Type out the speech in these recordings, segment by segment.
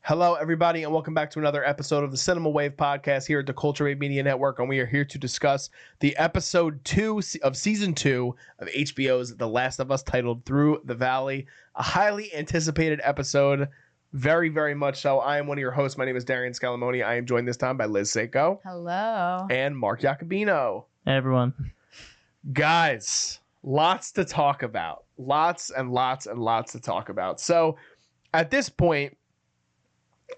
Hello, everybody, and welcome back to another episode of the Cinema Wave podcast here at the Culture Wave Media Network, and we are here to discuss the episode 2 of season 2 of HBO's The Last of Us, titled Through the Valley, a highly anticipated episode, very, very much so. I am one of your hosts. My name is Darian Scalamoni. I am joined this time by Liz Seiko. Hello. And Mark Jacobino. Hey, everyone. Guys, lots to talk about. Lots and lots and lots to talk about. So, at this point,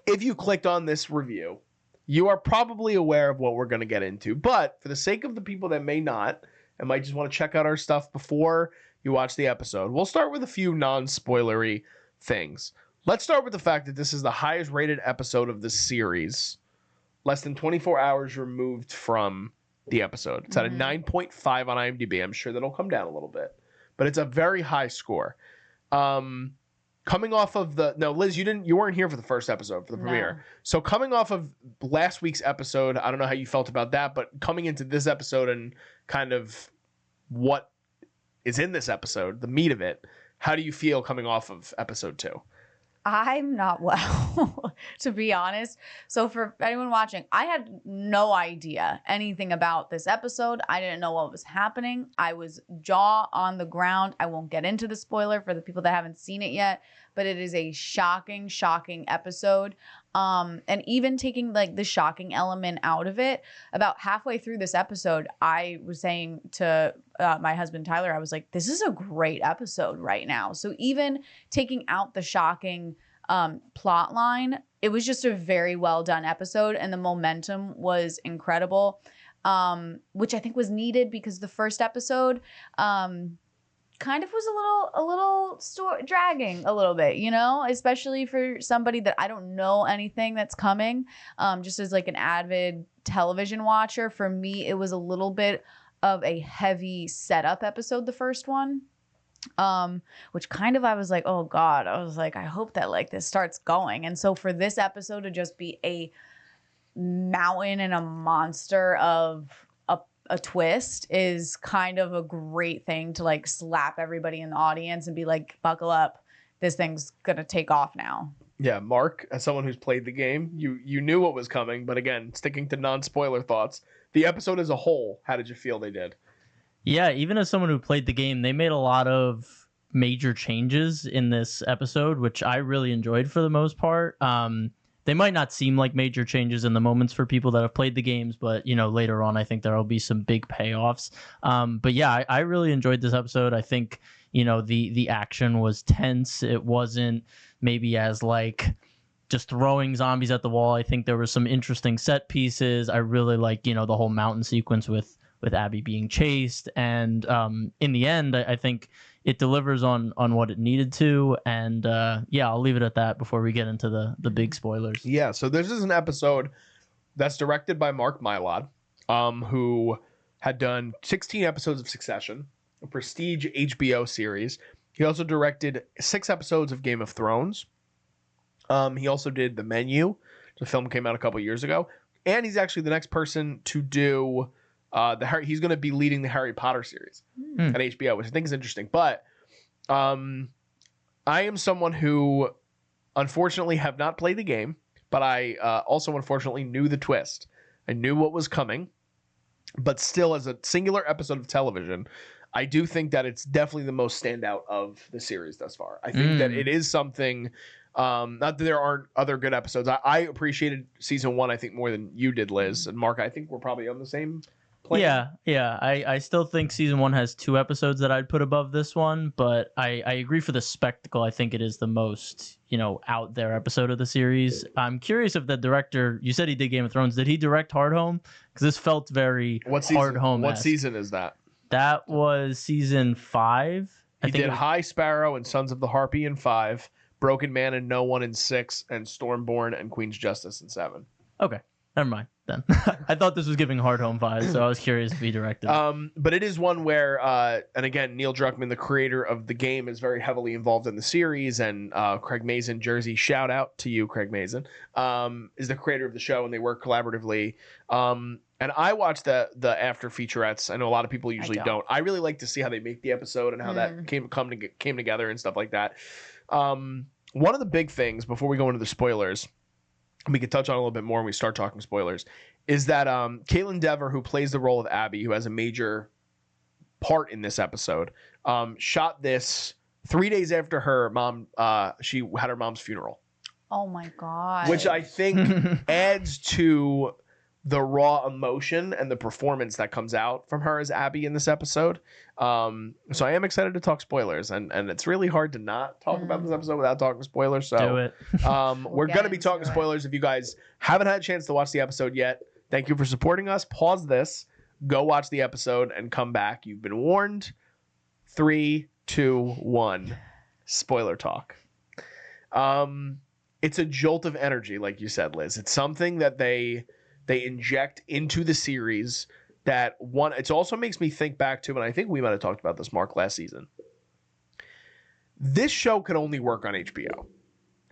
if you clicked on this review, you are probably aware of what we're going to get into. But for the sake of the people that may not and might just want to check out our stuff before you watch the episode, we'll start with a few non-spoilery things. Let's start with the fact that this is the highest rated episode of the series, less than 24 hours removed from the episode. It's at a 9.5 on IMDb. I'm sure that'll come down a little bit, but it's a very high score. Coming off of Liz, you weren't here for the first episode, for the premiere. So coming off of last week's episode, I don't know how you felt about that, but coming into this episode and kind of what is in this episode, the meat of it, how do you feel coming off of episode 2? I'm not well, to be honest. So for anyone watching, I had no idea anything about this episode. I didn't know what was happening. I was jaw on the ground. I won't get into the spoiler for the people that haven't seen it yet, but it is a shocking, shocking episode. And even taking like the shocking element out of it, about halfway through this episode, I was saying to my husband, Tyler, I was like, this is a great episode right now. So even taking out the shocking plot line, it was just a very well done episode. And the momentum was incredible, which I think was needed because the first episode kind of was a little dragging a little bit, especially for somebody that I don't know anything that's coming. Just as like an avid television watcher, for me, it was a little bit of a heavy setup episode, the first one, which kind of, I was like, oh God, I was like, I hope that like this starts going. And so for this episode to just be a mountain and a monster of a twist is kind of a great thing to like slap everybody in the audience and be like, buckle up, this thing's gonna take off now. Yeah, Mark, as someone who's played the game, you knew what was coming, but again, sticking to non-spoiler thoughts, the episode as a whole, how did you feel they did? Yeah, even as someone who played the game, they made a lot of major changes in this episode, which I really enjoyed for the most part. They might not seem like major changes in the moments for people that have played the games, but later on, I think there'll be some big payoffs. But yeah, I really enjoyed this episode. I think the action was tense. It wasn't maybe as like just throwing zombies at the wall. I think there were some interesting set pieces. I really like the whole mountain sequence with Abby being chased, and in the end, I think it delivers on what it needed to, and yeah, I'll leave it at that before we get into the big spoilers. Yeah, so this is an episode that's directed by Mark Mylod, who had done 16 episodes of Succession, a prestige HBO series. He also directed 6 episodes of Game of Thrones. He also did The Menu. The film came out a couple years ago, and he's actually the next person to do he's going to be leading the Harry Potter series at HBO, which I think is interesting. But I am someone who unfortunately have not played the game, but I also unfortunately knew the twist. I knew what was coming, but still, as a singular episode of television, I do think that it's definitely the most standout of the series thus far. I think that it is something, not that there aren't other good episodes. I appreciated season 1, I think, more than you did, Liz. And Mark, I think we're probably on the same plan. Yeah. I still think season 1 has 2 episodes that I'd put above this one, but I agree for the spectacle. I think it is the most, out there episode of the series. I'm curious if the director, you said he did Game of Thrones, did he direct Hard Home? Because this felt very Hard Home. What season is that? That was season 5. He did High Sparrow and Sons of the Harpy in 5, Broken Man and No One in 6, and Stormborn and Queen's Justice in 7. Okay, never mind then. I thought this was giving Hard Home 5, so I was curious if he directed it. But it is one where, and again, Neil Druckmann, the creator of the game, is very heavily involved in the series, and Craig Mazin, Jersey, shout out to you, Craig Mazin, is the creator of the show, and they work collaboratively. And I watched the after featurettes. I know a lot of people usually don't. I really like to see how they make the episode and how that came together and stuff like that. One of the big things before we go into the spoilers we could touch on a little bit more when we start talking spoilers, is that Kaitlyn Dever, who plays the role of Abby, who has a major part in this episode, shot this 3 days after her mom, she had her mom's funeral. Oh my God. Which I think adds to the raw emotion and the performance that comes out from her as Abby in this episode. So I am excited to talk spoilers, and it's really hard to not talk about this episode without talking spoilers. So Do it. we're going to be talking spoilers. If you guys haven't had a chance to watch the episode yet, thank you for supporting us. Pause this, go watch the episode, and come back. You've been warned. 3, 2, 1. Spoiler talk. It's a jolt of energy, like you said, Liz. It's something that they inject into the series that one. It also makes me think back to, and I think we might have talked about this, Mark, last season. This show could only work on HBO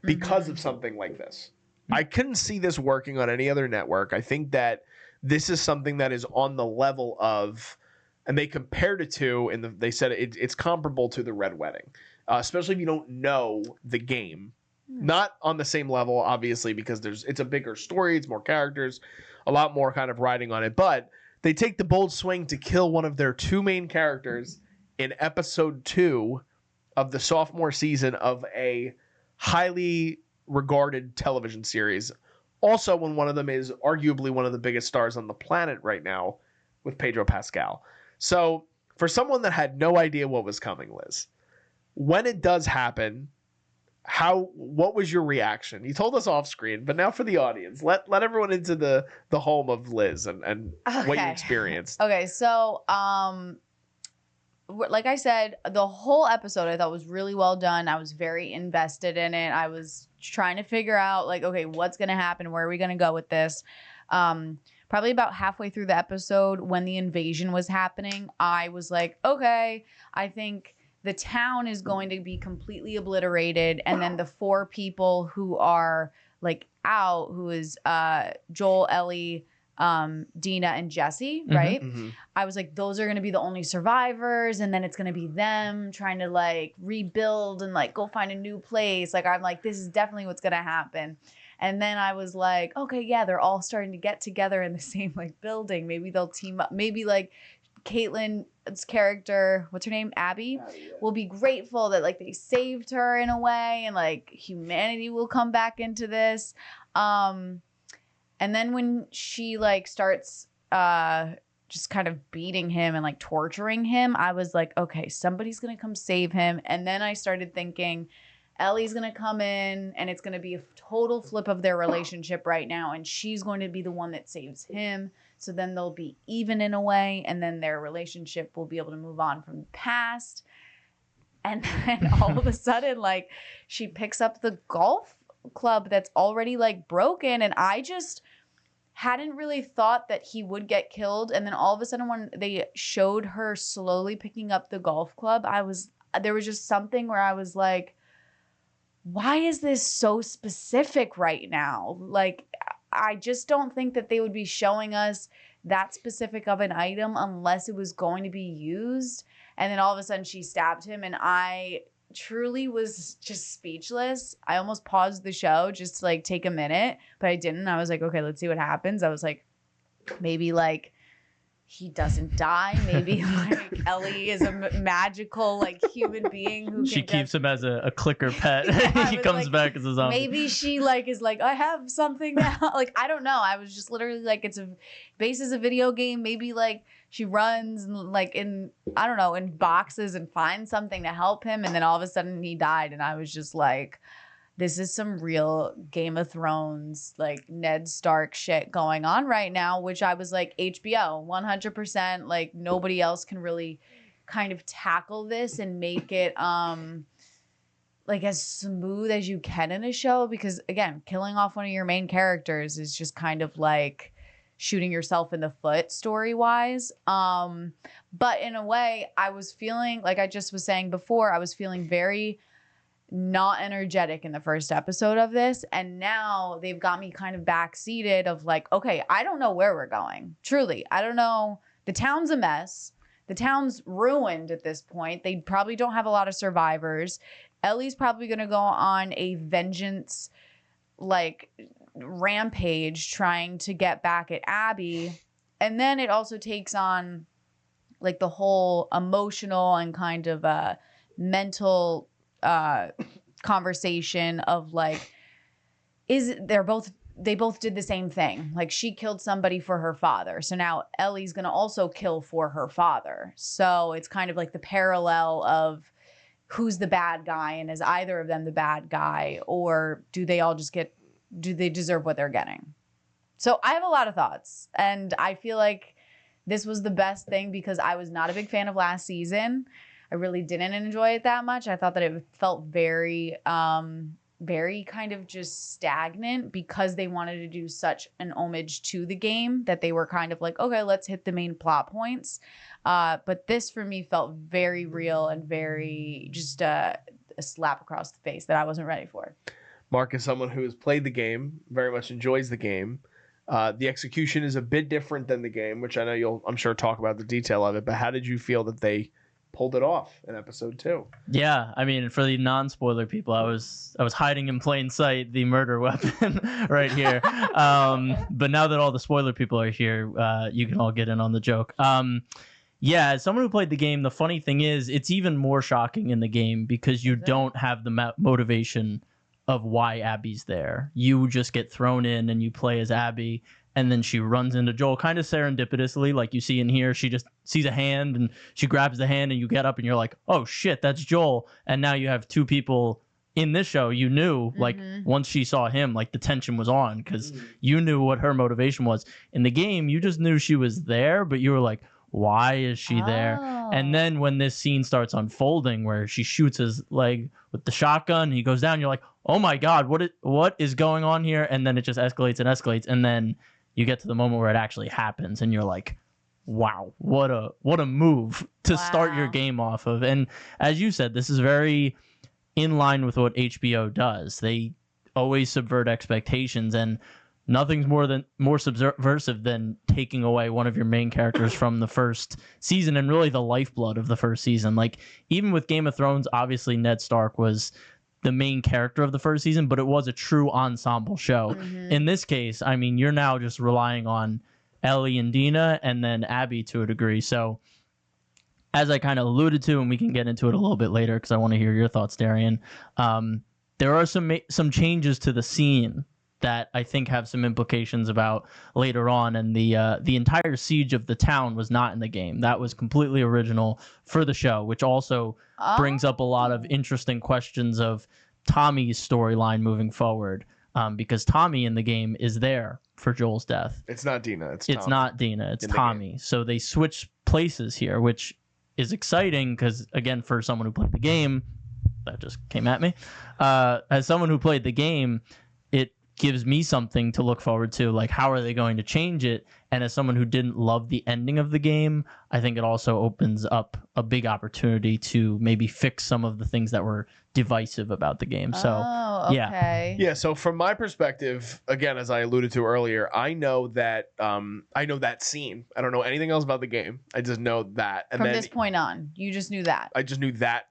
because of something like this. I couldn't see this working on any other network. I think that this is something that is on the level of, and they compared it to, and they said it's comparable to the Red Wedding, especially if you don't know the game. Not on the same level, obviously, because it's a bigger story, it's more characters, a lot more kind of riding on it. But they take the bold swing to kill one of their two main characters in episode 2 of the sophomore season of a highly regarded television series. Also, when one of them is arguably one of the biggest stars on the planet right now with Pedro Pascal. So for someone that had no idea what was coming, Liz, when it does happen, what was your reaction? You told us off screen, but now for the audience, let everyone into the home of Liz and what you experienced. Okay, so like I said, the whole episode I thought was really well done. I was very invested in it. I was trying to figure out, like, okay, what's gonna happen? Where are we gonna go with this? Probably about halfway through the episode, when the invasion was happening, I was like, okay, I think the town is going to be completely obliterated, and then the 4 people who are like out, who is Joel, Ellie, Dina, and Jesse, right? I was like, those are going to be the only survivors, and then it's going to be them trying to like rebuild and like go find a new place. Like, I'm like, this is definitely what's going to happen. And then I was like, okay, yeah, they're all starting to get together in the same like building. Maybe they'll team up. Maybe like Kaitlyn's character, what's her name? Abby, will be grateful that like they saved her in a way, and like humanity will come back into this. And then when she like starts just kind of beating him and like torturing him, I was like, okay, somebody's gonna come save him. And then I started thinking Ellie's gonna come in, and it's gonna be a total flip of their relationship right now, and she's going to be the one that saves him. So then they'll be even in a way, and then their relationship will be able to move on from the past. And then all of a sudden, like, she picks up the golf club that's already like broken, and I just hadn't really thought that he would get killed. And then all of a sudden, when they showed her slowly picking up the golf club, there was just something where I was like, why is this so specific right now? Like, I just don't think that they would be showing us that specific of an item unless it was going to be used. And then all of a sudden she stabbed him, and I truly was just speechless. I almost paused the show just to like take a minute, but I didn't. I was like, okay, let's see what happens. I was like, maybe like he doesn't die. Maybe like Ellie is a magical like human being who she keeps him as a clicker pet. Yeah, he comes like, back as a zombie. Maybe she like is like, I have something now. Like, I don't know. I was just literally like, it's a base is a video game. Maybe like she runs like in, I don't know, in boxes and finds something to help him, and then all of a sudden he died, and I was just like, this is some real Game of Thrones, like Ned Stark shit going on right now, which I was like, HBO, 100%. Like, nobody else can really kind of tackle this and make it like as smooth as you can in a show. Because again, killing off one of your main characters is just kind of like shooting yourself in the foot story-wise. But in a way, I was feeling, like I just was saying before, I was feeling very not energetic in the first episode of this, and now they've got me kind of backseated of like, okay, I don't know where we're going. Truly, I don't know. The town's a mess. The town's ruined at this point. They probably don't have a lot of survivors. Ellie's probably going to go on a vengeance like rampage trying to get back at Abby. And then it also takes on like the whole emotional and kind of mental conversation of like, they both did the same thing. Like she killed somebody for her father. So now Ellie's going to also kill for her father. So it's kind of like the parallel of who's the bad guy, and is either of them the bad guy, or do they deserve what they're getting? So I have a lot of thoughts, and I feel like this was the best thing because I was not a big fan of last season. I really didn't enjoy it that much. I thought that it felt very kind of just stagnant because they wanted to do such an homage to the game that they were kind of like, okay, let's hit the main plot points. But this for me felt very real and very just a slap across the face that I wasn't ready for. Mark is someone who has played the game, very much enjoys the game. The execution is a bit different than the game, which I know you'll, I'm sure, talk about the detail of it. But how did you feel that they pulled it off in episode 2? Yeah, I mean, for the non-spoiler people, I was hiding in plain sight the murder weapon right here. But now that all the spoiler people are here, you can all get in on the joke. Yeah, as someone who played the game, the funny thing is it's even more shocking in the game because you don't have the motivation of why Abby's there. You just get thrown in and you play as Abby, and then she runs into Joel kind of serendipitously, like you see in here. She just sees a hand and she grabs the hand, and you get up and you're like, oh shit, that's Joel. And now you have two people in this show you knew, like once she saw him, like the tension was on because you knew what her motivation was. In the game, you just knew she was there, but you were like, why is she there? And then when this scene starts unfolding where she shoots his leg with the shotgun, he goes down, you're like, oh my God, what is going on here? And then it just escalates and escalates. And then you get to the moment where it actually happens and you're like, wow, what a move to start your game off of. And as you said, this is very in line with what HBO does. They always subvert expectations, and nothing's more subversive than taking away one of your main characters from the first season and really the lifeblood of the first season. Like, even with Game of Thrones, obviously Ned Stark was the main character of the first season, but it was a true ensemble show. In this case, I mean, you're now just relying on Ellie and Dina and then Abby to a degree. So as I kind of alluded to, and we can get into it a little bit later because I want to hear your thoughts, Darian, there are some changes to the scene that I think have some implications about later on. And the entire siege of the town was not in the game. That was completely original for the show, which also brings up a lot of interesting questions of Tommy's storyline moving forward. Because Tommy in the game is there for Joel's death. It's not Dina. It's not Dina. It's Tommy. So they switch places here, which is exciting because, again, for someone who played the game, that just came at me. As someone who played the game, it gives me something to look forward to, like how are they going to change it? And as someone who didn't love the ending of the game, I think it also opens up a big opportunity to maybe fix some of the things that were divisive about the game. So yeah. So from my perspective, again, as I alluded to earlier, I know that scene. I don't know anything else about the game. I just know that. And from this point on, you just knew that. I just knew that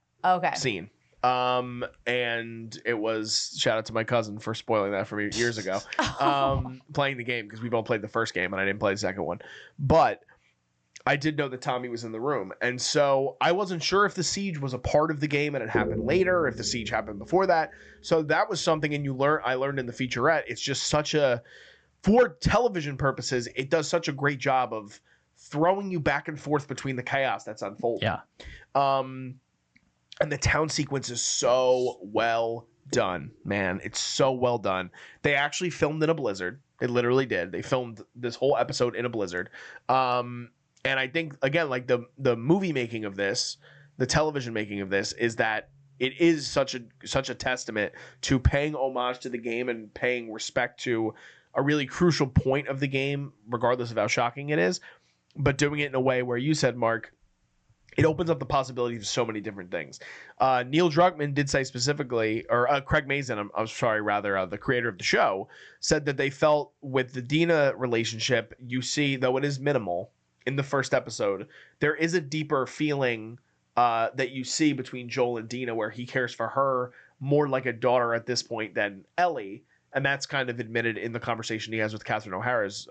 scene. And it was, shout out to my cousin for spoiling that for me years ago, playing the game, because we both played the first game and I didn't play the second one. But I did know that Tommy was in the room. And so I wasn't sure if the siege was a part of the game and it happened later, if the siege happened before that. So that was something, and I learned in the featurette, it's just for television purposes, it does such a great job of throwing you back and forth between the chaos that's unfolding. And the town sequence is so well done, man. It's so well done. They actually filmed in a blizzard. They literally did. They filmed this whole episode in a blizzard. And I think, again, like the movie making of this, the television making of this, is that it is such a testament to paying homage to the game and paying respect to a really crucial point of the game, regardless of how shocking it is, but doing it in a way where you said, Mark, it opens up the possibility of so many different things. Neil Druckmann did say specifically, or Craig Mazin, the creator of the show, said that they felt with the Dina relationship, you see, though it is minimal in the first episode, there is a deeper feeling that you see between Joel and Dina, where he cares for her more like a daughter at this point than Ellie. And that's kind of admitted in the conversation he has with Catherine O'Hara's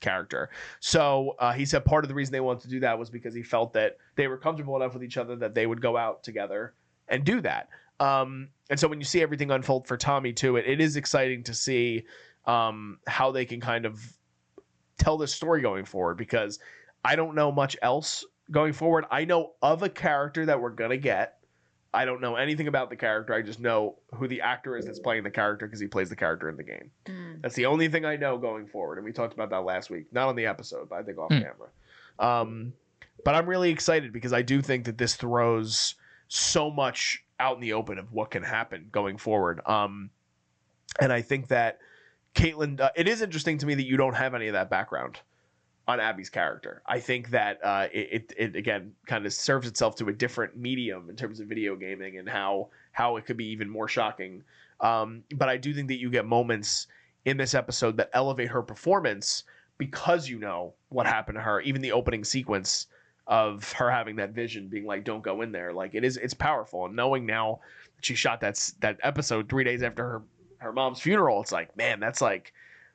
character. So he said part of the reason they wanted to do that was because he felt that they were comfortable enough with each other that they would go out together and do that. And so when you see everything unfold for Tommy too, it is exciting to see how they can kind of tell this story going forward, because I don't know much else going forward. I know of a character that we're going to get. I don't know anything about the character. I just know who the actor is that's playing the character because he plays the character in the game. That's the only thing I know going forward. And we talked about that last week. Not on the episode, but I think off camera. But I'm really excited because I do think that this throws so much out in the open of what can happen going forward. And I think that Kaitlyn, it is interesting to me that you don't have any of that background on Abby's character. I think that it again kind of serves itself to a different medium in terms of video gaming and how it could be even more shocking. But I do think that you get moments in this episode that elevate her performance because you know what happened to her. Even the opening sequence of her having that vision, being like, "Don't go in there." Like it's powerful. And knowing now that she shot that episode 3 days after her mom's funeral, it's like, man, that's like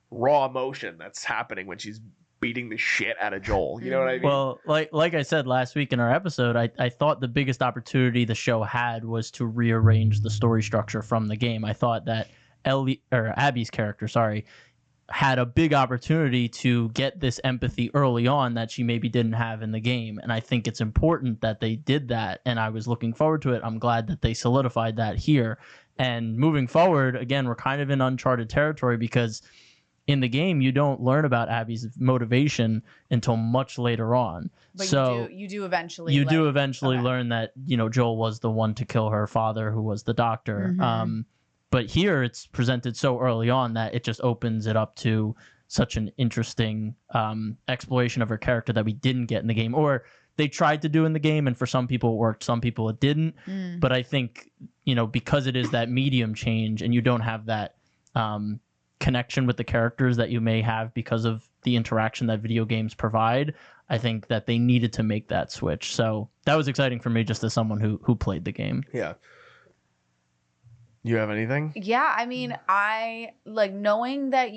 raw emotion that's happening when she's beating the shit out of Joel. You know what I mean? Well, like I said last week in our episode, I thought the biggest opportunity the show had was to rearrange the story structure from the game. I thought that Abby's character, had a big opportunity to get this empathy early on that she maybe didn't have in the game. And I think it's important that they did that. And I was looking forward to it. I'm glad that they solidified that here. And moving forward, again, we're kind of in uncharted territory because in the game, you don't learn about Abby's motivation until much later on. But so you do eventually. You do eventually learn that, Joel was the one to kill her father, who was the doctor. But here it's presented so early on that it just opens it up to such an interesting exploration of her character that we didn't get in the game, or they tried to do in the game, and for some people it worked, some people it didn't. But I think, because it is that medium change and you don't have that connection with the characters that you may have because of the interaction that video games provide, I think that they needed to make that switch. So that was exciting for me just as someone who played the game. Yeah. You have anything? Yeah, I mean, I like knowing that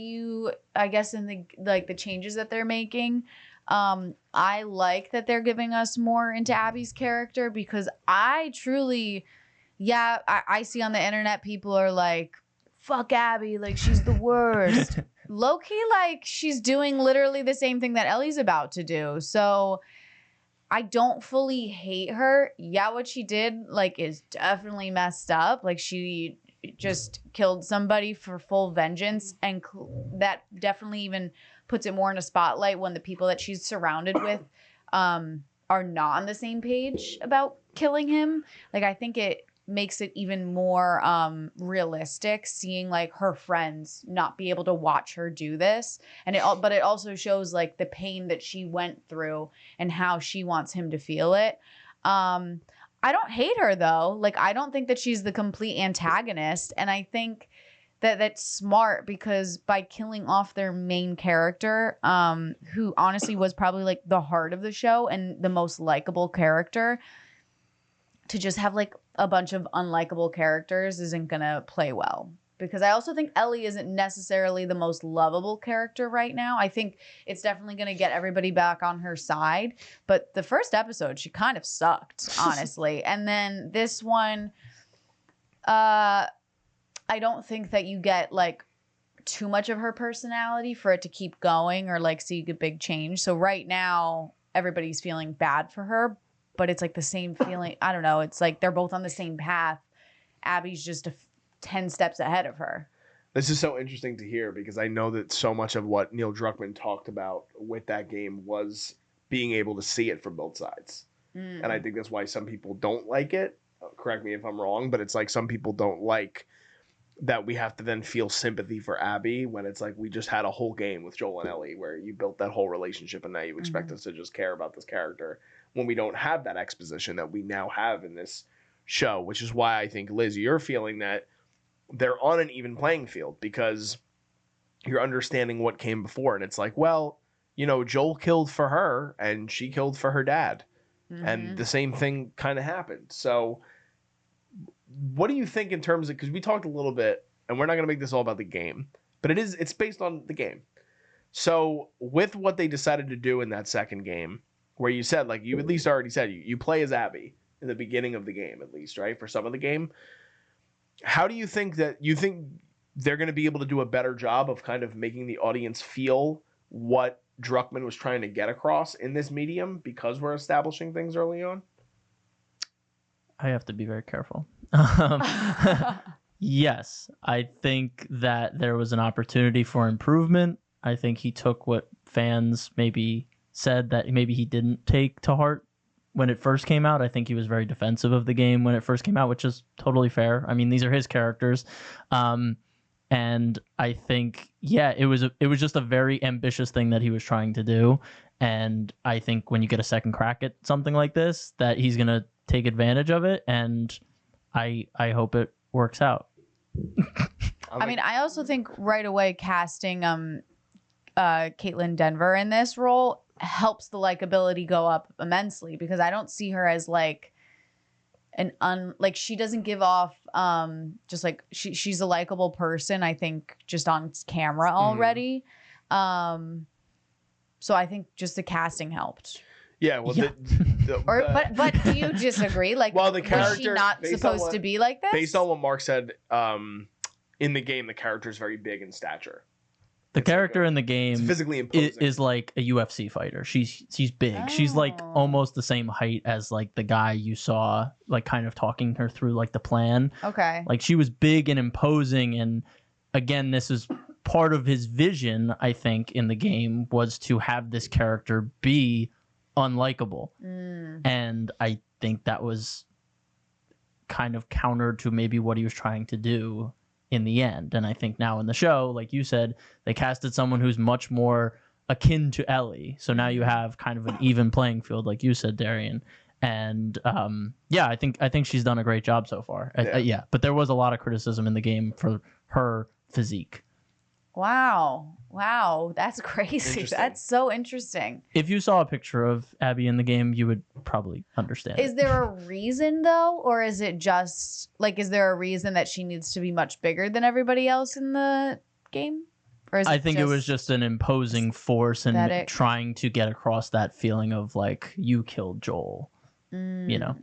I guess in the changes that they're making, I like that they're giving us more into Abby's character because I truly, I see on the internet people are like, fuck Abby, like she's the worst. Low-key, like she's doing literally the same thing that Ellie's about to do. So I don't fully hate her. Yeah, what she did is definitely messed up. Like she just killed somebody for full vengeance, and that definitely even puts it more in a spotlight when the people that she's surrounded with are not on the same page about killing him. Like I think it makes it even more realistic seeing her friends not be able to watch her do this, but it also shows the pain that she went through and how she wants him to feel it. I don't hate her though. I don't think that she's the complete antagonist, and I think that that's smart because by killing off their main character, who honestly was probably the heart of the show and the most likable character, to just have a bunch of unlikable characters isn't gonna play well. Because I also think Ellie isn't necessarily the most lovable character right now. I think it's definitely gonna get everybody back on her side. But the first episode, she kind of sucked, honestly. And then this one, I don't think that you get too much of her personality for it to keep going or see a big change. So right now, everybody's feeling bad for her. But it's the same feeling. I don't know. It's they're both on the same path. Abby's just 10 steps ahead of her. This is so interesting to hear because I know that so much of what Neil Druckmann talked about with that game was being able to see it from both sides. And I think that's why some people don't like it. Correct me if I'm wrong, but it's some people don't like that we have to then feel sympathy for Abby when it's we just had a whole game with Joel and Ellie where you built that whole relationship and now you expect us to just care about this character when we don't have that exposition that we now have in this show, which is why I think, Liz, you're feeling that they're on an even playing field because you're understanding what came before. And it's well, Joel killed for her and she killed for her dad. And the same thing kind of happened. So what do you think in terms of, because we talked a little bit and we're not going to make this all about the game, but it's based on the game. So with what they decided to do in that second game, where you said, like, you at least already said you play as Abby in the beginning of the game, at least, right? For some of the game. How do you think they're going to be able to do a better job of kind of making the audience feel what Druckmann was trying to get across in this medium, because we're establishing things early on? I have to be very careful. Yes, I think that there was an opportunity for improvement. I think he took what fans maybe said that maybe he didn't take to heart when it first came out. I think he was very defensive of the game when it first came out, which is totally fair. I mean, these are his characters. And I think, yeah, it was just a very ambitious thing that he was trying to do. And I think when you get a second crack at something like this, that he's going to take advantage of it. And I hope it works out. I mean, I also think right away casting Kaitlyn Denver in this role helps the likability go up immensely, because I don't see her as like like she doesn't give off just like she's a likable person, I think, just on camera already. So I think just the casting helped. Yeah, well, Yeah. But do you disagree? Like, well, the was she character, not based on supposed what- to be like this? Based on what Mark said, in the game, the character is very big in stature. The character in the It's game physically imposing. is like a UFC fighter. She's big. She's like Oh. almost the same height as like the guy you saw, like kind of talking her through like the plan. Okay. Like she was big and imposing, and again, this is part of his vision, I think, in the game, was to have this character be unlikable. And I think that was kind of counter to maybe what he was trying to do in the end. And I think now in the show, like you said, they casted someone who's much more akin to Ellie. So now you have kind of an even playing field, like you said, Darian. And yeah, I think she's done a great job so far. Yeah, but there was a lot of criticism in the game for her physique. Wow, that's crazy. Interesting. That's so interesting. If you saw a picture of Abby in the game, you would probably understand. Is there a reason though, or is it just like, is there a reason that she needs to be much bigger than everybody else in the game? Or is I think it was just an imposing force and aesthetic? trying to get across that feeling of like, you killed Joel, you know?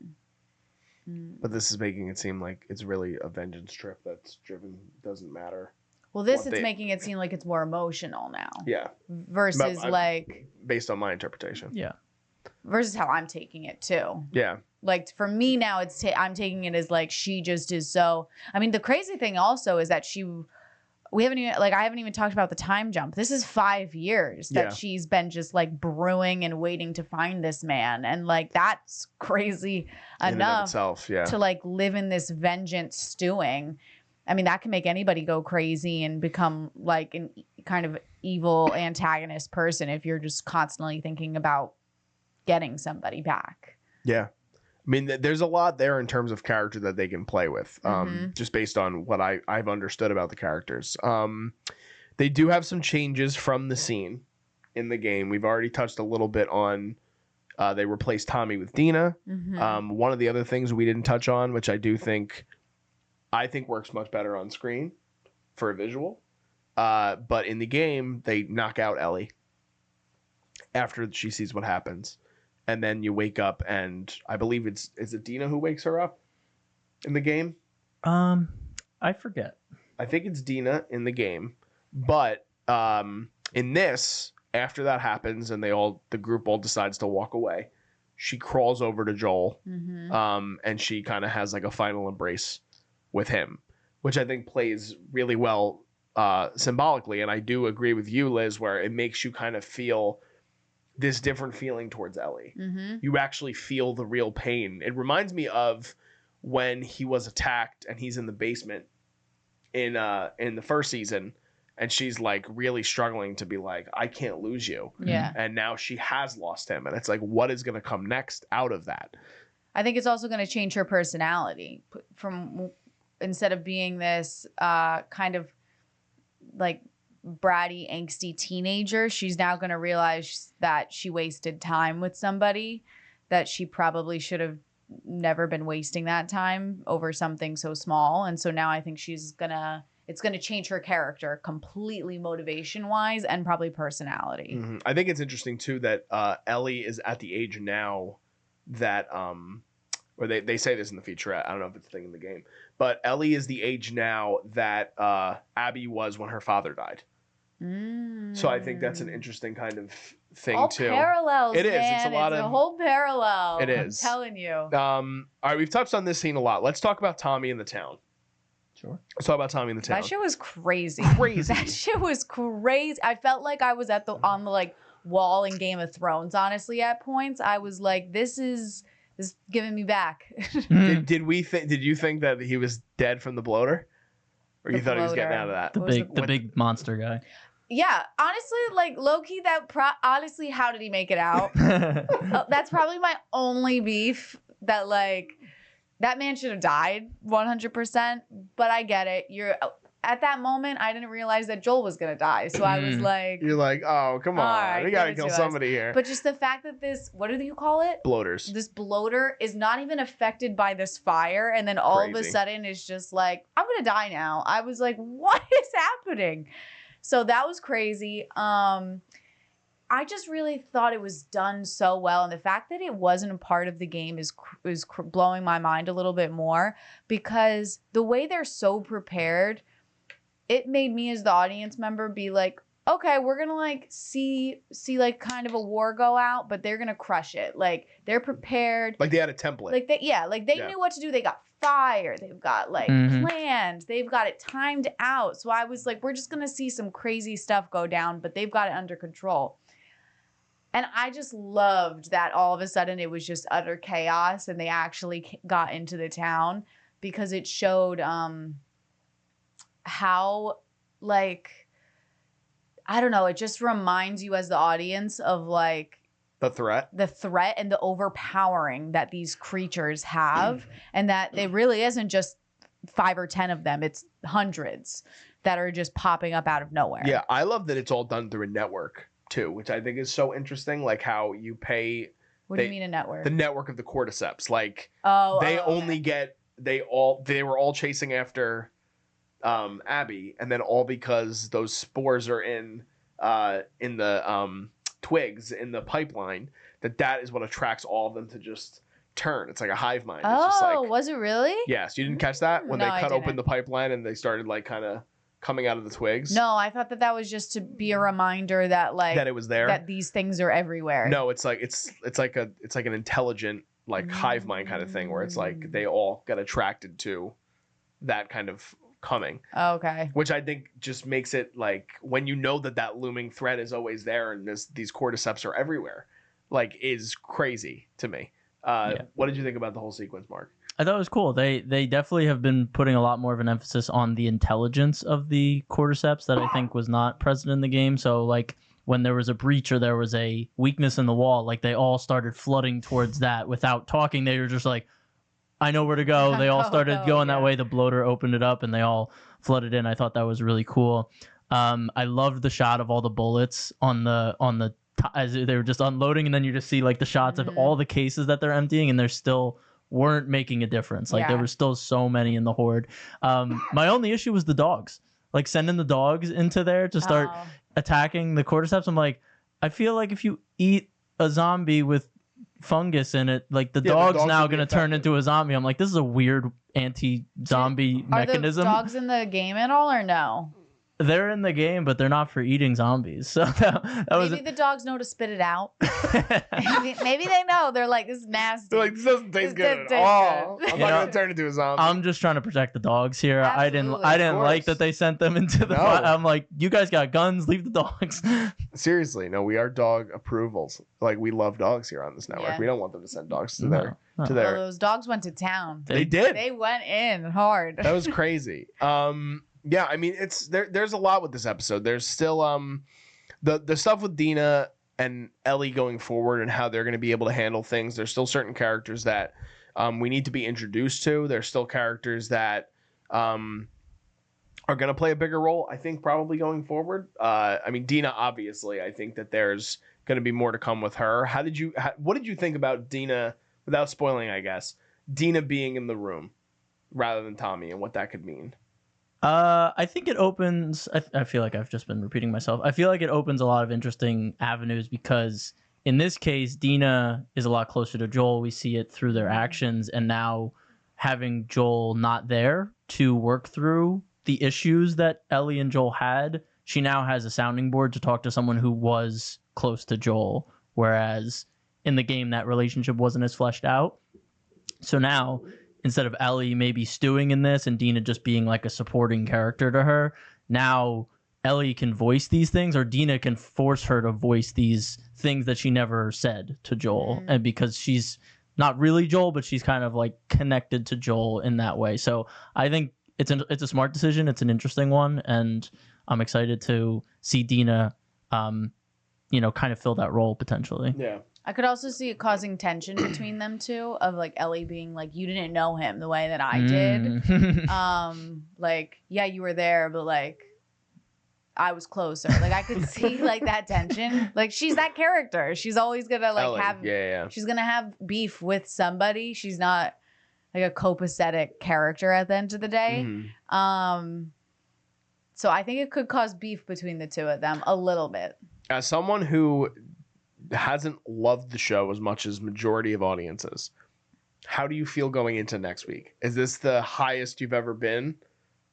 But this is making it seem like it's really a vengeance trip that's driven, doesn't matter. Well, this what it's they- making it seem like it's more emotional now. Yeah, Versus But like based on my interpretation. Yeah. versus how I'm taking it too. Yeah. Like for me now, I'm taking it as like she just is so. I mean, the crazy thing also is that I haven't even talked about the time jump. This is 5 years that Yeah. she's been just like brewing and waiting to find this man, and like that's crazy In and of enough itself, yeah. to like live in this vengeance stewing. I mean, that can make anybody go crazy and become like an kind of evil antagonist person if you're just constantly thinking about getting somebody back. Yeah. I mean, there's a lot there in terms of character that they can play with, just based on what I've understood about the characters. They do have some changes from the scene in the game. We've already touched a little bit on they replaced Tommy with Dina. One of the other things we didn't touch on, which I think works much better on screen for a visual. But in the game, they knock out Ellie after she sees what happens. And then you wake up, and I believe is it Dina who wakes her up in the game? I forget. I think it's Dina in the game. But in this, after that happens and the group all decides to walk away, she crawls over to Joel, and she kind of has like a final embrace with him, which I think plays really well symbolically. And I do agree with you, Liz, where it makes you kind of feel this different feeling towards Ellie. You actually feel the real pain. It reminds me of when he was attacked and he's in the basement in the first season, and she's like really struggling to be like, I can't lose you. Yeah. And now she has lost him, and it's like, what is going to come next out of that? I think it's also going to change her personality from, instead of being this kind of like bratty, angsty teenager, she's now going to realize that she wasted time with somebody that she probably should have never been wasting that time over something so small. And so now I think she's going to it's going to change her character completely motivation wise and probably personality. I think it's interesting too that Ellie is at the age now that or they say this in the featurette. I don't know if it's a thing in the game, but Ellie is the age now that Abby was when her father died. So I think that's an interesting kind of thing all too. Parallels, It is. Man. It's a whole parallel. It is. I'm telling you. All right, we've touched on this scene a lot. Let's talk about Tommy in the town. Sure. Let's talk about Tommy in the town. That shit was crazy. Crazy. That shit was crazy. I felt like I was on the like wall in Game of Thrones. Honestly, at points, I was like, "This is giving me back." Did you think that he was dead from the bloater, or you thought he was getting out of that? The big monster guy. Yeah, honestly, like low-key, honestly, how did he make it out? That's probably my only beef. That like that man should have died 100%. But I get it. At that moment, I didn't realize that Joel was gonna die, so I was like, "You're like, oh, come on, right, we gotta kill somebody here." But just the fact that this, what do you call it? Bloaters. This bloater is not even affected by this fire, and then all of a sudden it's just like, I'm gonna die now. I was like, what is happening? So that was crazy. I just really thought it was done so well, and the fact that it wasn't a part of the game is blowing my mind a little bit more, because the way they're so prepared, it made me as the audience member be like, okay, we're gonna like see like kind of a war go out, but they're gonna crush it. Like they're prepared. Like they had a template. Like they knew what to do. They got fire. They've got like plans. They've got it timed out. So I was like, we're just gonna see some crazy stuff go down, but they've got it under control. And I just loved that all of a sudden it was just utter chaos, and they actually got into the town, because it showed how like, I don't know, it just reminds you as the audience of like the threat and the overpowering that these creatures have, and that it really isn't just 5 or 10 of them, it's hundreds that are just popping up out of nowhere. Yeah, I love that it's all done through a network too, which I think is so interesting, like how you pay. What do you mean a network? The network of the cordyceps. Like they were all chasing after Abby, and then all because those spores are in the twigs in the pipeline, that is what attracts all of them to just turn. It's like a hive mind. It's just like, was it really? Yes, you didn't catch that when No, they I cut open didn't. the pipeline and they started like kind of coming out of the twigs. No, I thought that was just to be a reminder that like that it was there, that these things are everywhere. No, it's like it's like an intelligent like hive mind kind of thing, where it's like they all got attracted to that kind of coming. Okay. Which I think just makes it like, when you know that looming threat is always there, and these cordyceps are everywhere, like, is crazy to me. What did you think about the whole sequence, Mark? I thought it was cool. They definitely have been putting a lot more of an emphasis on the intelligence of the cordyceps that I think was not present in the game. So like when there was a breach or there was a weakness in the wall, like they all started flooding towards that without talking. They were just like, I know where to go. They all started going that way. The bloater opened it up and they all flooded in. I thought that was really cool. I loved the shot of all the bullets on the as they were just unloading, and then you just see like the shots of all the cases that they're emptying, and they're still weren't making a difference. Like there were still so many in the horde. My only issue was the dogs. Like sending the dogs into there to start attacking the cordyceps. I'm like, I feel like if you eat a zombie with fungus in it, like the dog's now going to turn into a zombie. I'm like, this is a weird anti-zombie mechanism. Are the dogs in the game at all, or no? They're in the game, but they're not for eating zombies. So that was maybe the dogs know to spit it out. maybe they know. They're like, this is nasty. They're like, this doesn't taste good at all. I'm not gonna turn into a zombie. I'm just trying to protect the dogs here. Absolutely. I didn't like that they sent them into the I'm like, you guys got guns, leave the dogs. Seriously, no, we are dog approvals. Like, we love dogs here on this network. Yeah. We don't want them to send dogs to No. to their. Well, those dogs went to town. They did. They went in hard. That was crazy. Yeah, I mean, it's there's a lot with this episode. There's still the stuff with Dina and Ellie going forward and how they're going to be able to handle things. There's still certain characters that we need to be introduced to. There's still characters that are going to play a bigger role, I think, probably going forward. I mean, Dina, obviously, I think that there's going to be more to come with her. What did you think about Dina, without spoiling, I guess, Dina being in the room rather than Tommy, and what that could mean? I think it opens. I feel like I've just been repeating myself. I feel like it opens a lot of interesting avenues because in this case, Dina is a lot closer to Joel. We see it through their actions, and now having Joel not there to work through the issues that Ellie and Joel had, she now has a sounding board to talk to someone who was close to Joel, whereas in the game that relationship wasn't as fleshed out. So now, instead of Ellie maybe stewing in this and Dina just being like a supporting character to her, now Ellie can voice these things, or Dina can force her to voice these things that she never said to Joel. And because she's not really Joel, but she's kind of like connected to Joel in that way. So I think it's a smart decision. It's an interesting one, and I'm excited to see Dina, kind of fill that role potentially. Yeah. I could also see it causing tension between them two, of like Ellie being like, you didn't know him the way that I did. Like, yeah, you were there, but like I was closer. Like I could see like that tension. Like she's that character. She's always gonna like Ellie, she's gonna have beef with somebody. She's not like a copacetic character at the end of the day. So I think it could cause beef between the two of them a little bit. As someone who hasn't loved the show as much as majority of audiences, how do you feel going into next week? Is this the highest you've ever been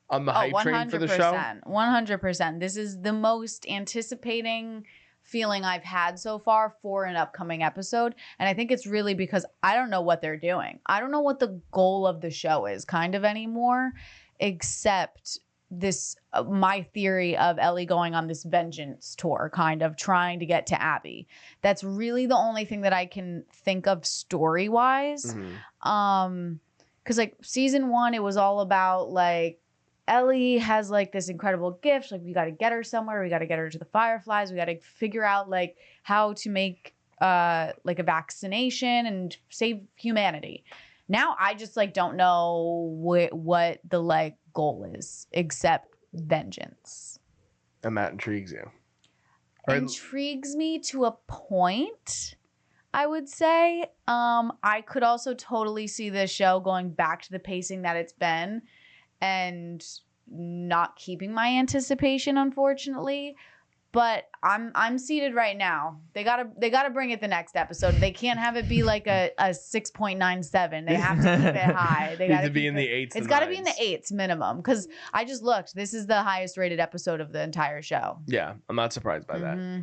on the hype train for the show? 100%. This is the most anticipating feeling I've had so far for an upcoming episode. And I think it's really because I don't know what they're doing. I don't know what the goal of the show is kind of anymore, except this my theory of Ellie going on this vengeance tour, kind of trying to get to Abby. That's really the only thing that I can think of story-wise. Because like season 1, it was all about like Ellie has like this incredible gift. Like we got to get her somewhere. We got to get her to the Fireflies. We got to figure out like how to make like a vaccination and save humanity. Now I just like don't know what the like goal is except vengeance. And that intrigues you. Intrigues me to a point, I would say. I could also totally see this show going back to the pacing that it's been and not keeping my anticipation, unfortunately. But I'm seated right now. They gotta bring it the next episode. They can't have it be like a 6.97. They have to keep it high. They gotta be in the 8s. It's gotta be in the 8s minimum. Because I just looked. This is the highest rated episode of the entire show. Yeah, I'm not surprised by that.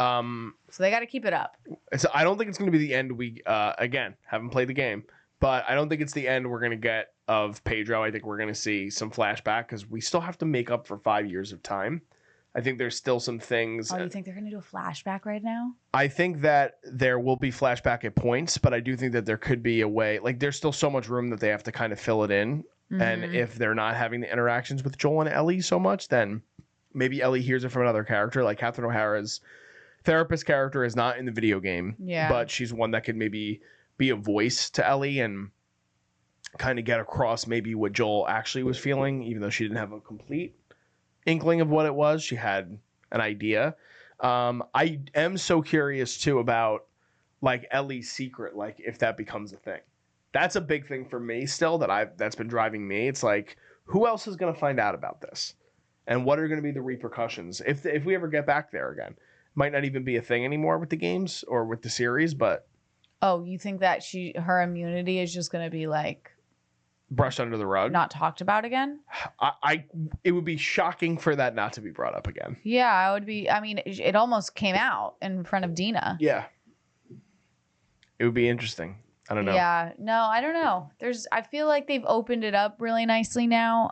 So they gotta keep it up. So I don't think it's gonna be the end. We again haven't played the game, but I don't think it's the end we're gonna get of Pedro. I think we're gonna see some flashback because we still have to make up for 5 years of time. I think there's still some things. Oh, you think they're going to do a flashback right now? I think that there will be flashback at points, but I do think that there could be a way. Like, there's still so much room that they have to kind of fill it in. And if they're not having the interactions with Joel and Ellie so much, then maybe Ellie hears it from another character. Like, Catherine O'Hara's therapist character is not in the video game. Yeah. But she's one that could maybe be a voice to Ellie and kind of get across maybe what Joel actually was feeling, even though she didn't have a complete inkling of what it was. She had an idea. I am so curious too about like Ellie's secret, like if that becomes a thing. That's a big thing for me still that's been driving me. It's like, who else is going to find out about this? And what are going to be the repercussions if we ever get back there again? Might not even be a thing anymore with the games or with the series, but oh, you think that her immunity is just going to be like brushed under the rug, not talked about again? It would be shocking for that not to be brought up again. Yeah, I would be. I mean, it almost came out in front of Dina. Yeah, it would be interesting. I don't know. Yeah, no, I don't know. I feel like they've opened it up really nicely now.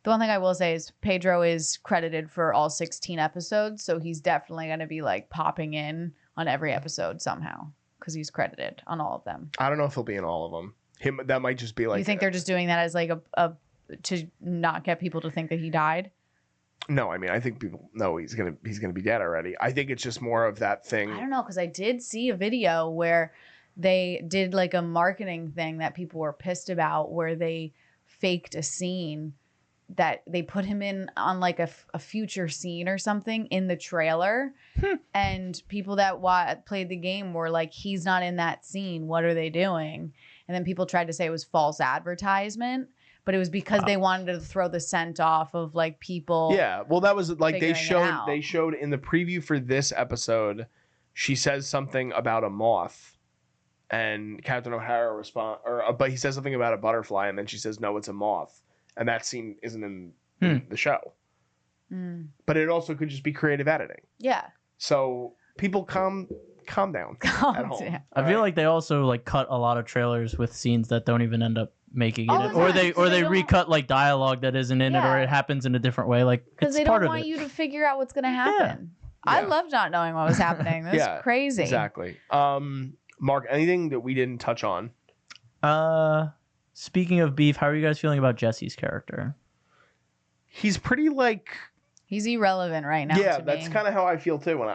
The one thing I will say is Pedro is credited for all 16 episodes, so he's definitely going to be like popping in on every episode somehow because he's credited on all of them. I don't know if he'll be in all of them. That might just be like. You think they're just doing that as like a to not get people to think that he died? No, I mean I think people know he's gonna be dead already. I think it's just more of that thing. I don't know, because I did see a video where they did like a marketing thing that people were pissed about, where they faked a scene that they put him in on like a future scene or something in the trailer, and people that played the game were like, he's not in that scene. What are they doing? And then people tried to say it was false advertisement. but it was because they wanted to throw the scent off of like people. Yeah, well, that was like they figuring it out. showed in the preview for this episode. She says something about a moth, and Captain O'Hara but he says something about a butterfly, and then she says, "No, it's a moth," and that scene isn't in the show. But it also could just be creative editing. Yeah. So people calm down at home. down. I feel like they also like cut a lot of trailers with scenes that don't even end up making Oh, it, yeah, or they 'cause they recut like dialogue that isn't in it, or Yeah. it happens in a different way. Like Because it's they part don't of want it. you to figure out what's going to happen. I Yeah. loved not knowing what was happening. That's Yeah, crazy. Exactly. Mark, anything that we didn't touch on? Speaking of beef, how are you guys feeling about Jesse's character? He's pretty like. He's irrelevant right now. Yeah, to that's me. kind of how I feel too. And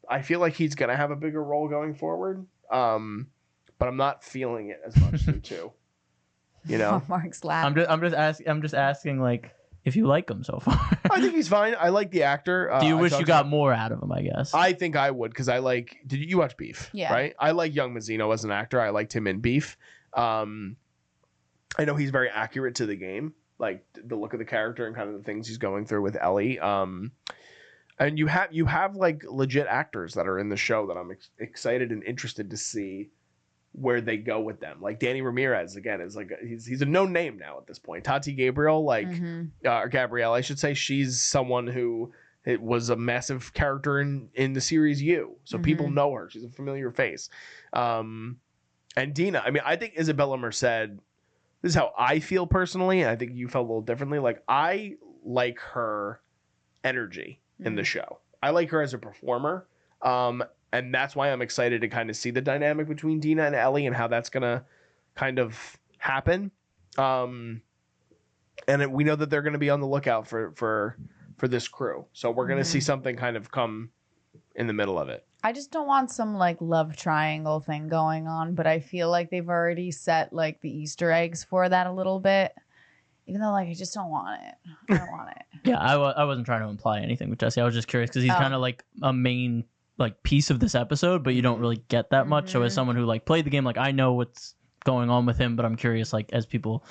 I feel like he's gonna have a bigger role going forward. But I'm not feeling it as much too. You know, Mark's laughing. I'm just asking like if you like him so far. I think he's fine. I like the actor. Do you I wish you talked got about- more out of him? I guess. I think I would because I like. Did you watch Beef? Yeah. Right. I like young Mazino as an actor. I liked him in Beef. I know he's very accurate to the game, like the look of the character and kind of the things he's going through with Ellie. And you have like legit actors that are in the show that I'm excited and interested to see where they go with them. Like Danny Ramirez again is like he's a known name now at this point. Tati Gabriel, like or Gabrielle, I should say, she's someone who it was a massive character in the series You, so people know her. She's a familiar face. And Dina, I mean, I think Isabela Merced. This is how I feel personally, and I think you felt a little differently. Like I like her energy in the show. I like her as a performer. And that's why I'm excited to kind of see the dynamic between Dina and Ellie and how that's going to kind of happen. And we know that they're going to be on the lookout for this crew. So we're going to see something kind of come in the middle of it. I just don't want some like love triangle thing going on, but I feel like they've already set like the Easter eggs for that a little bit. Even though like I just don't want it. I don't want it. Yeah, I wasn't trying to imply anything with Jesse. I was just curious because he's kind of like a main like piece of this episode, but you don't really get that much. So as someone who like played the game, like I know what's going on with him, but I'm curious like as people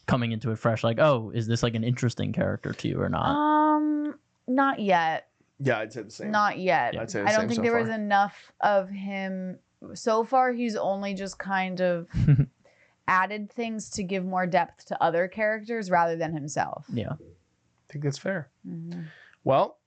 coming into it fresh, like, oh, is this like an interesting character to you or not? Not yet. Yeah, I'd say the same. Not yet. Yeah, I'd say the I don't same think so there was far. enough of him so far. He's only just kind of added things to give more depth to other characters rather than himself. Yeah. I think that's fair. Well,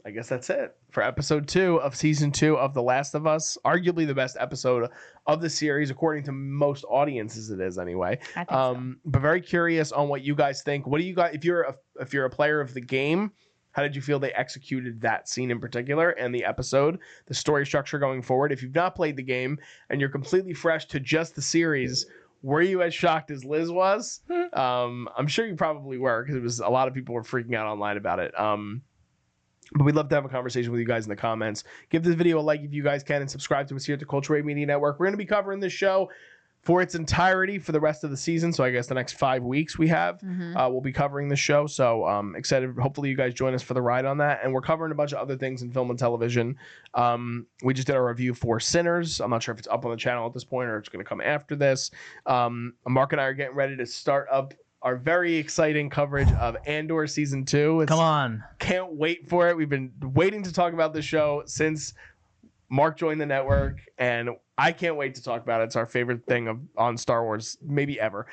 I guess that's it for episode 2 of season 2 of The Last of Us. Arguably the best episode of the series, according to most audiences. It is anyway. I think so. But very curious on what you guys think. What do you guys, if you're a player of the game, how did you feel they executed that scene in particular and the episode, the story structure going forward? If you've not played the game and you're completely fresh to just the series, were you as shocked as Liz was? I'm sure you probably were because it was a lot of people were freaking out online about it. But we'd love to have a conversation with you guys in the comments. Give this video a like if you guys can and subscribe to us here at the Culture Wave Media Network. We're going to be covering this show for its entirety for the rest of the season. So I guess the next 5 weeks we have, we'll be covering the show. So excited. Hopefully you guys join us for the ride on that. And we're covering a bunch of other things in film and television. We just did our review for Sinners. I'm not sure if it's up on the channel at this point or it's going to come after this. Mark and I are getting ready to start up our very exciting coverage of Andor season 2. Come on. Can't wait for it. We've been waiting to talk about this show since Mark joined the network, and I can't wait to talk about it. It's our favorite thing on Star Wars, maybe ever.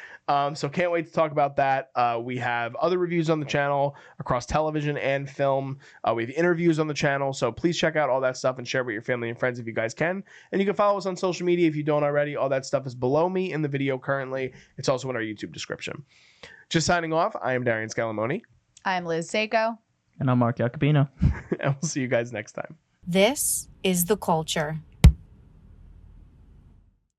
So can't wait to talk about that. We have other reviews on the channel across television and film. We have interviews on the channel. So please check out all that stuff and share with your family and friends if you guys can. And you can follow us on social media if you don't already. All that stuff is below me in the video currently. It's also in our YouTube description. Just signing off, I am Darian Scalamoni. I'm Liz Seiko. And I'm Mark Jacobino. And we'll see you guys next time. This is The Culture.